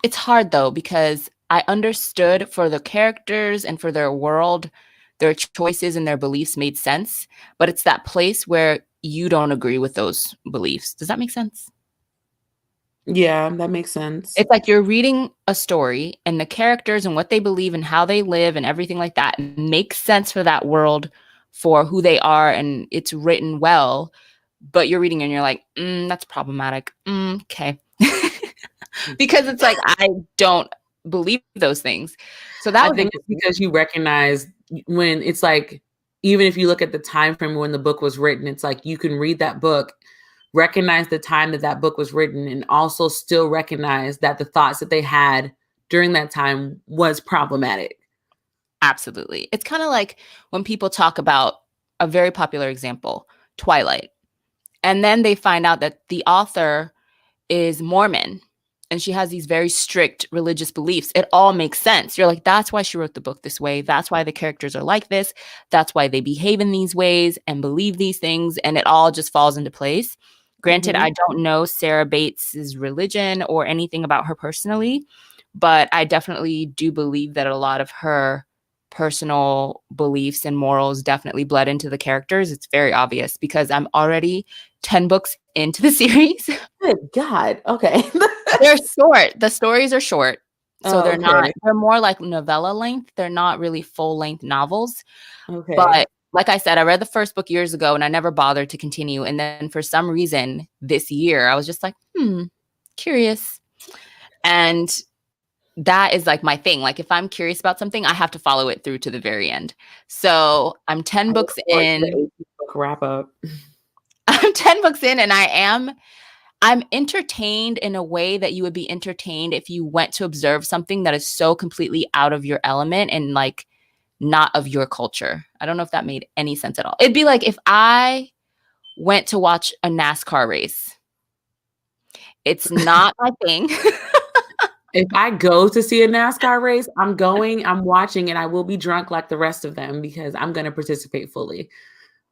it's hard though, because I understood for the characters and for their world, their choices and their beliefs made sense. But it's that place where you don't agree with those beliefs. Does that make sense? Yeah, that makes sense. It's like you're reading a story and the characters and what they believe and how they live and everything like that makes sense for that world, for who they are, and it's written well. But you're reading and you're like, that's problematic. Okay. Because it's like, I don't believe those things. So that I think it's because you recognize when it's like, even if you look at the time frame when the book was written, it's like you can read that book, recognize the time that book was written, and also still recognize that the thoughts that they had during that time was problematic. Absolutely. It's kind of like when people talk about a very popular example, Twilight, and then they find out that the author is Mormon and she has these very strict religious beliefs. It all makes sense. You're like, that's why she wrote the book this way. That's why the characters are like this. That's why they behave in these ways and believe these things. And it all just falls into place. Granted, I don't know Sarah Bates's religion or anything about her personally, but I definitely do believe that a lot of her personal beliefs and morals definitely bled into the characters. It's very obvious because I'm already 10 books into the series. Good God. Okay. They're short. The stories are short. So they're okay. they're more like novella length. They're not really full length novels. Okay. But like I said, I read the first book years ago and I never bothered to continue. And then for some reason this year, I was just like, curious. And that is like my thing. Like if I'm curious about something, I have to follow it through to the very end. So I'm 10 books in. Book wrap up. I'm 10 books in and I'm entertained in a way that you would be entertained if you went to observe something that is so completely out of your element and like not of your culture. I don't know if that made any sense at all. It'd be like if I went to watch a NASCAR race. It's not my thing. If I go to see a NASCAR race, I'm watching, and I will be drunk like the rest of them because I'm going to participate fully.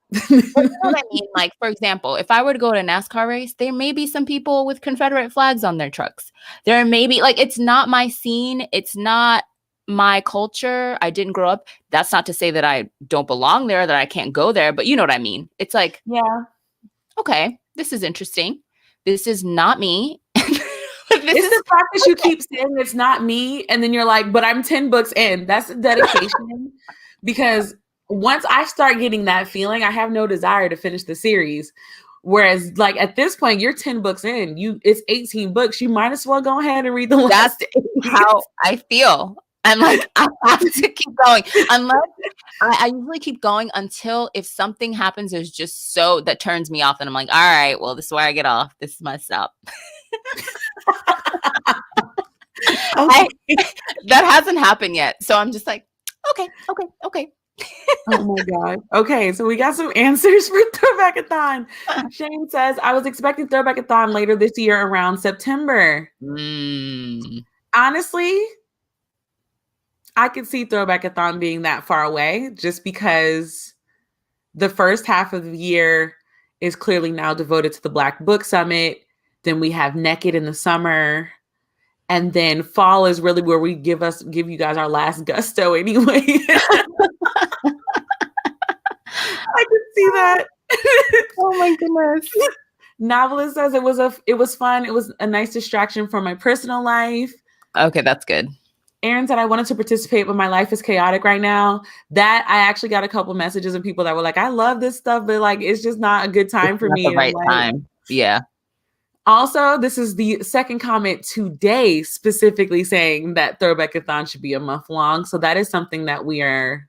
But you know what I mean? Like, for example, if I were to go to a NASCAR race, there may be some people with Confederate flags on their trucks. There may be, like, it's not my scene. It's not my culture. I didn't grow up. That's not to say that I don't belong there, that I can't go there. But you know what I mean? It's like, yeah, okay, this is interesting. This is not me. It's the fact that you keep saying it's not me, and then you're like, but I'm 10 books in. That's dedication. Because once I start getting that feeling, I have no desire to finish the series. Whereas, like, at this point, you're 10 books in. It's 18 books. You might as well go ahead and read the last 8. How I feel. I'm like, I have to keep going. Unless I usually keep going until if something happens is just so that turns me off, and I'm like, all right, well, this is where I get off. This is my stop. That hasn't happened yet. So I'm just like, okay. Oh my God. Okay, so we got some answers for Throwbackathon. Shane says, I was expecting Throwbackathon later this year around September. Honestly, I could see Throwbackathon being that far away just because the first half of the year is clearly now devoted to the Black Book Summit. Then we have Naked in the summer. And then fall is really where we give you guys our last gusto anyway. I could see that. Oh my goodness. Novelist says it was fun. It was a nice distraction from my personal life. Okay, that's good. Aaron said I wanted to participate, but my life is chaotic right now. That I actually got a couple messages of people that were like, I love this stuff, but like it's just not a good time for me. The right time. Yeah. Also, this is the second comment today specifically saying that Throwbackathon should be a month long. So that is something that we are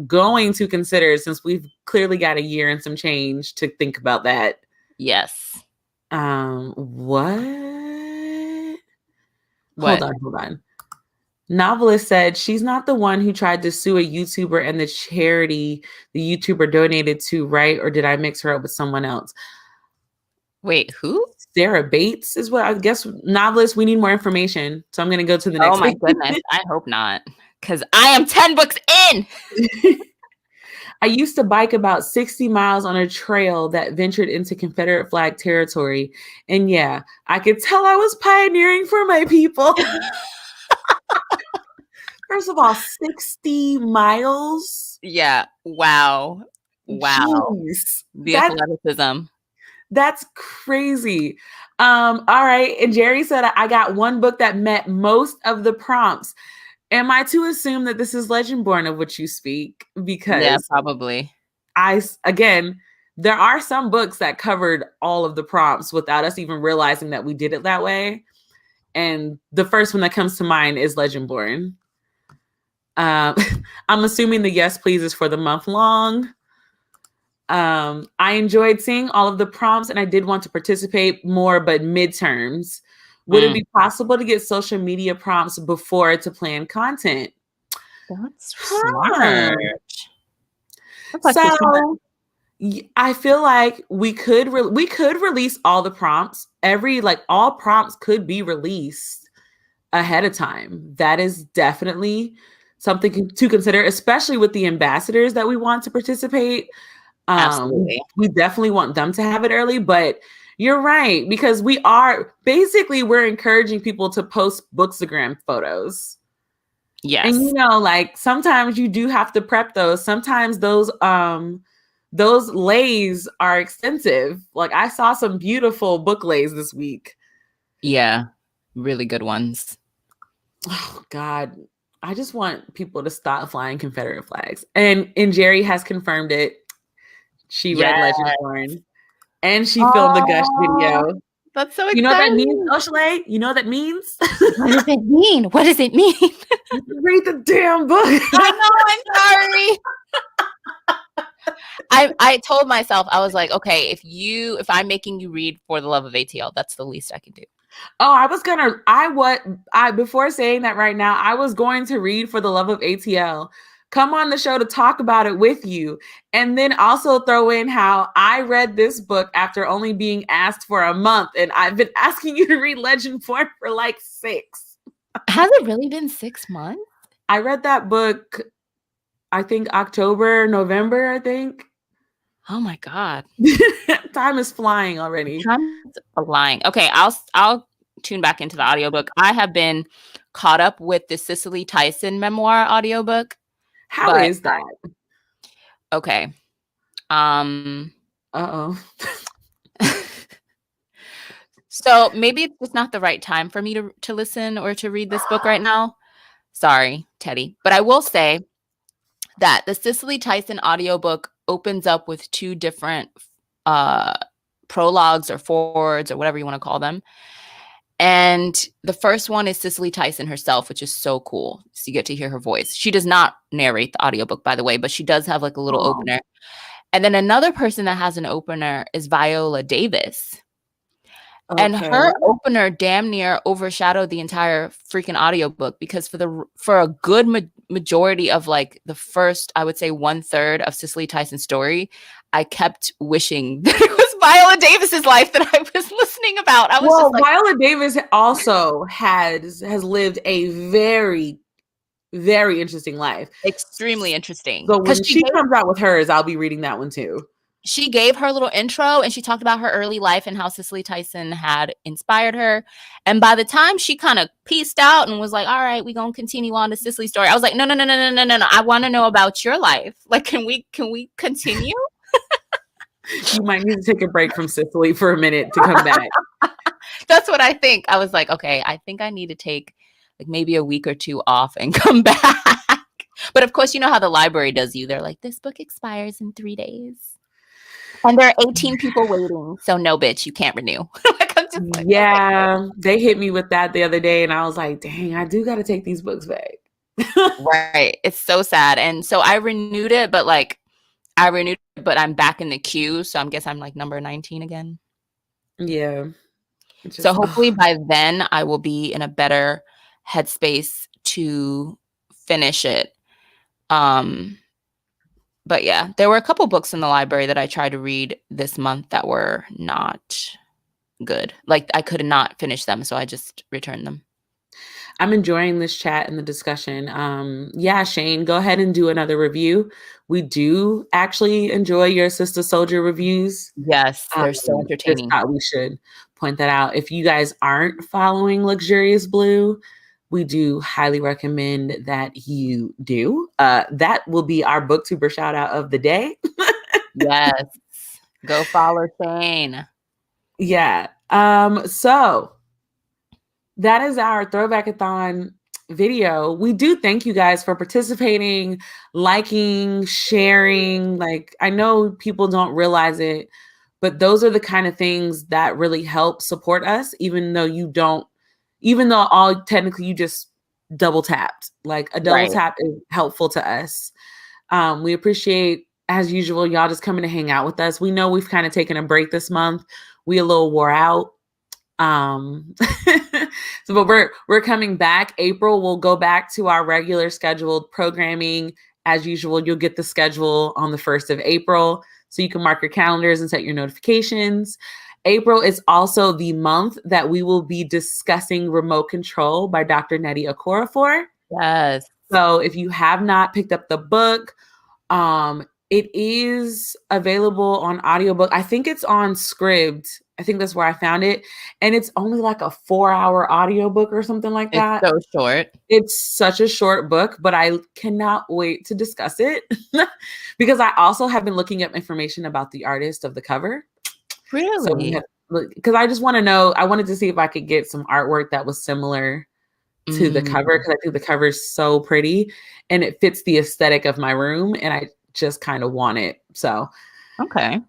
going to consider since we've clearly got a year and some change to think about that. Yes. What? Hold on. Novelist said she's not the one who tried to sue a YouTuber and the charity the YouTuber donated to, right? Or did I mix her up with someone else? Wait, who? Sarah Bates is what I guess. Novelist, we need more information. So I'm going to go to the next. Oh my goodness. I hope not. Because I am 10 books in. I used to bike about 60 miles on a trail that ventured into Confederate flag territory. And yeah, I could tell I was pioneering for my people. First of all, 60 miles? Yeah. Wow. Jeez. The athleticism. That's crazy. All right. And Jerry said, I got one book that met most of the prompts. Am I to assume that this is Legendborn of which you speak? Because yeah, probably. There are some books that covered all of the prompts without us even realizing that we did it that way. And the first one that comes to mind is Legendborn. I'm assuming the yes, please is for the month long. I enjoyed seeing all of the prompts and I did want to participate more, but midterms. Would it be possible to get social media prompts before to plan content? That's smart. So I feel like we could release all the prompts. All prompts could be released ahead of time. That is definitely something to consider, especially with the ambassadors that we want to participate. Absolutely. We definitely want them to have it early, but you're right, because we're encouraging people to post Bookstagram photos. Yes. And like sometimes you do have to prep those. Sometimes those lays are extensive. Like I saw some beautiful book lays this week. Yeah, really good ones. Oh God. I just want people to stop flying Confederate flags. And Jerry has confirmed it. She read Legendborn. And she filmed the Gush video. That's so exciting. You know what that means, Oshley? You know what that means? What does it mean? What does it mean? Read the damn book. I know, I'm sorry. I told myself, I was like, okay, if I'm making you read For the Love of ATL, that's the least I can do. Oh, before saying that right now, I was going to read For the Love of ATL. Come on the show to talk about it with you. And then also throw in how I read this book after only being asked for a month. And I've been asking you to read Legendborn for like 6. Has it really been 6 months? I read that book, I think October, November, I think. Oh my God. Time is flying already. Time is flying. Okay, I'll tune back into the audiobook. I have been caught up with the Cicely Tyson memoir audiobook. How is that? Okay. Uh-oh. So maybe it's just not the right time for me to listen or to read this book right now. Sorry, Teddy. But I will say that the Cicely Tyson audiobook opens up with 2 different prologues or forwards or whatever you want to call them. And the first one is Cicely Tyson herself, which is so cool. So you get to hear her voice. She does not narrate the audiobook, by the way, but she does have like a little opener. And then another person that has an opener is Viola Davis. And her opener damn near overshadowed the entire freaking audiobook, because for a good majority of like the first, I would say 1/3 of Cicely Tyson's story, I kept wishing that it was Viola Davis's life that I was listening about. I was just like, Viola Davis also has lived a very, very interesting life. Extremely interesting. So when she comes out with hers, I'll be reading that one too. She gave her little intro and she talked about her early life and how Cicely Tyson had inspired her. And by the time she kind of pieced out and was like, all right, we're going to continue on to Cicely's story, I was like, no. I want to know about your life. Like, can we continue? You might need to take a break from Cicely for a minute to come back. That's what I think. I was like, okay, I think I need to take like maybe a week or two off and come back. But of course, you know how the library does you. They're like, this book expires in 3 days. And there are 18 people waiting. So no, bitch, you can't renew. Like, I'm just like, yeah, they hit me with that the other day. And I was like, dang, I do got to take these books back. Right. It's so sad. And so I renewed it, but I'm back in the queue. So I guess I'm like number 19 again. Yeah. So hopefully by then I will be in a better headspace to finish it. But yeah, there were a couple books in the library that I tried to read this month that were not good. Like I could not finish them, so I just returned them. I'm enjoying this chat and the discussion. Yeah, Shane, go ahead and do another review. We do actually enjoy your Sister Soldier reviews. Yes, they're so entertaining. We should point that out. If you guys aren't following Luxurious Blue, we do highly recommend that you do. That will be our booktuber shout out of the day. Yes. Go follow Shane. Yeah. So that is our Throwbackathon video. We do thank you guys for participating, liking, sharing. Like, I know people don't realize it, but those are the kind of things that really help support us, even though all technically you just double tapped. Like a double tap is helpful to us. We appreciate, as usual, y'all just coming to hang out with us. We know we've kind of taken a break this month. We a little wore out. But we're coming back. April, we'll go back to our regular scheduled programming. As usual, you'll get the schedule on the 1st of April, so you can mark your calendars and set your notifications. April is also the month that we will be discussing Remote Control by Dr. Nnedi Okorafor. Yes. So if you have not picked up the book, it is available on audiobook. I think it's on Scribd. I think that's where I found it. And it's only like a 4-hour audiobook or something like that. It's so short. It's such a short book, but I cannot wait to discuss it because I also have been looking up information about the artist of the cover. Really? Because I just want to know, I wanted to see if I could get some artwork that was similar to the cover, because I think the cover is so pretty and it fits the aesthetic of my room and I just kind of want it. So, okay.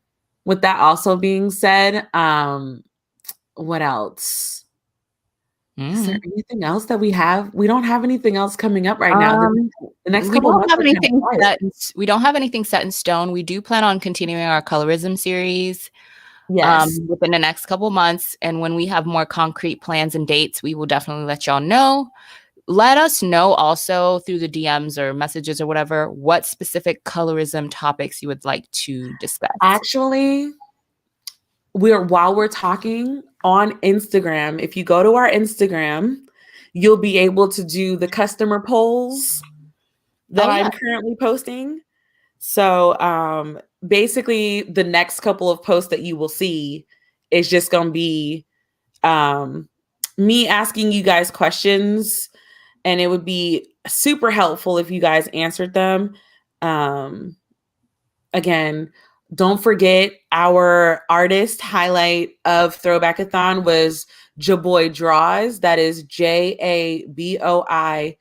With that also being said, what else? Is there anything else that we have? We don't have anything else coming up right now. The next couple months we don't have anything set in stone. We do plan on continuing our colorism series. Yes. Within the next couple months. And when we have more concrete plans and dates, we will definitely let y'all know. Let us know also through the DMs or messages or whatever, what specific colorism topics you would like to discuss. Actually, while we're talking on Instagram, if you go to our Instagram, you'll be able to do the customer polls that I'm currently posting. So basically the next couple of posts that you will see is just going to be me asking you guys questions, and it would be super helpful if you guys answered them. Again, don't forget our artist highlight of Throwbackathon was Jaboy Draws. That is JABOIDRAWS.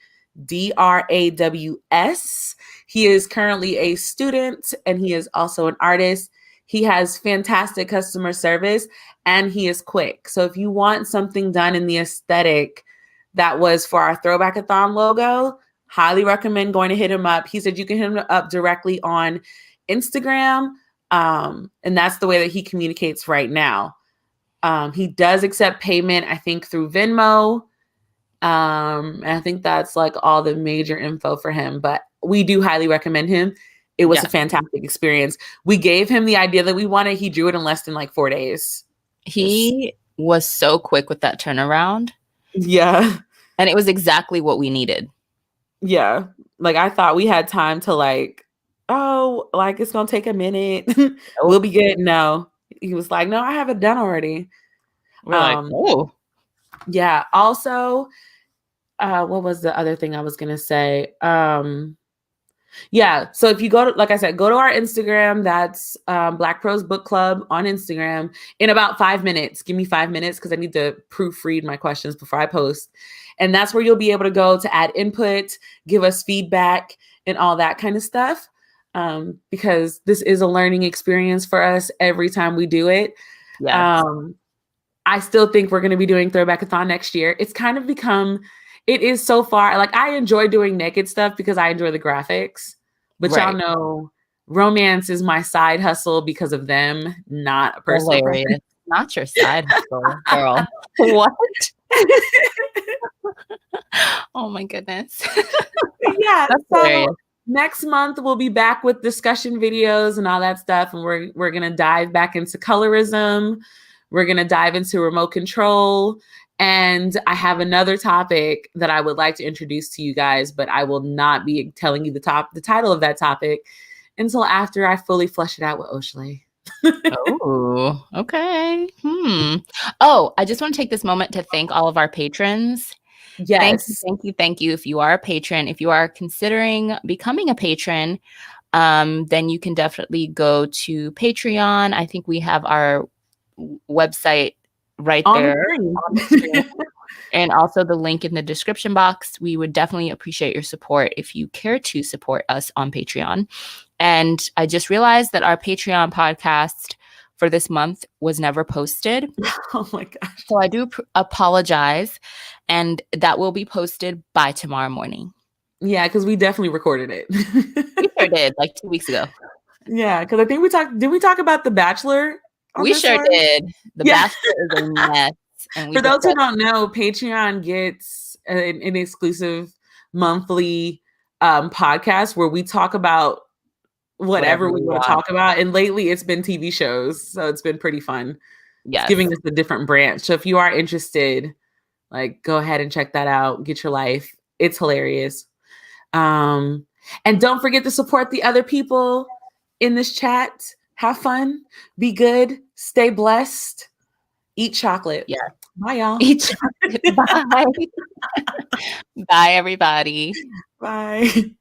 He is currently a student and he is also an artist. He has fantastic customer service, and he is quick. So if you want something done in the aesthetic that was for our Throwbackathon logo, highly recommend going to hit him up. He said you can hit him up directly on Instagram, and that's the way that he communicates right now. He does accept payment, I think, through Venmo. And I think that's like all the major info for him, but we do highly recommend him. It was a fantastic experience. We gave him the idea that we wanted. He drew it in less than like 4 days. He was so quick with that turnaround. Yeah. And it was exactly what we needed. Yeah. Like I thought we had time to like, oh, like it's going to take a minute. We'll be good. No. He was like, no, I have it done already. We're like, oh. Yeah. Also, what was the other thing I was going to say? Yeah. So if you go to, like I said, go to our Instagram, that's Black Pros Book Club on Instagram in about 5 minutes. Give me 5 minutes because I need to proofread my questions before I post. And that's where you'll be able to go to add input, give us feedback and all that kind of stuff. Because this is a learning experience for us every time we do it. Yes. I still think we're going to be doing Throwbackathon next year. It's kind of become, it is so far, like I enjoy doing naked stuff because I enjoy the graphics, but y'all know romance is my side hustle because of them, not a personal preference. Not your side hustle, girl. What? Oh my goodness. Yeah. So next month we'll be back with discussion videos and all that stuff. And we're going to dive back into colorism. We're going to dive into remote control. And I have another topic that I would like to introduce to you guys, but I will not be telling you the title of that topic until after I fully flesh it out with Oshley. Oh, okay. Oh, I just want to take this moment to thank all of our patrons. Yes. Thank you. If you are a patron, if you are considering becoming a patron, then you can definitely go to Patreon. I think we have our website right there on the screen. And also the link in the description box. We would definitely appreciate your support if you care to support us on Patreon. And I just realized that our Patreon podcast for this month was never posted. Oh my gosh. So I do apologize. And that will be posted by tomorrow morning. Yeah, because we definitely recorded it. We sure did, like 2 weeks ago. Yeah, because I think did we talk about The Bachelor? We sure did. The Bachelor is a mess. And for those who don't know, Patreon gets an exclusive monthly podcast where we talk about whatever we want to talk about. And lately it's been TV shows. So it's been pretty fun. Yes. It's giving us a different branch. So if you are interested, like go ahead and check that out. Get your life. It's hilarious. And don't forget to support the other people in this chat. Have fun. Be good. Stay blessed. Eat chocolate. Yeah. Bye, y'all. Eat chocolate. Bye. Bye, everybody. Bye.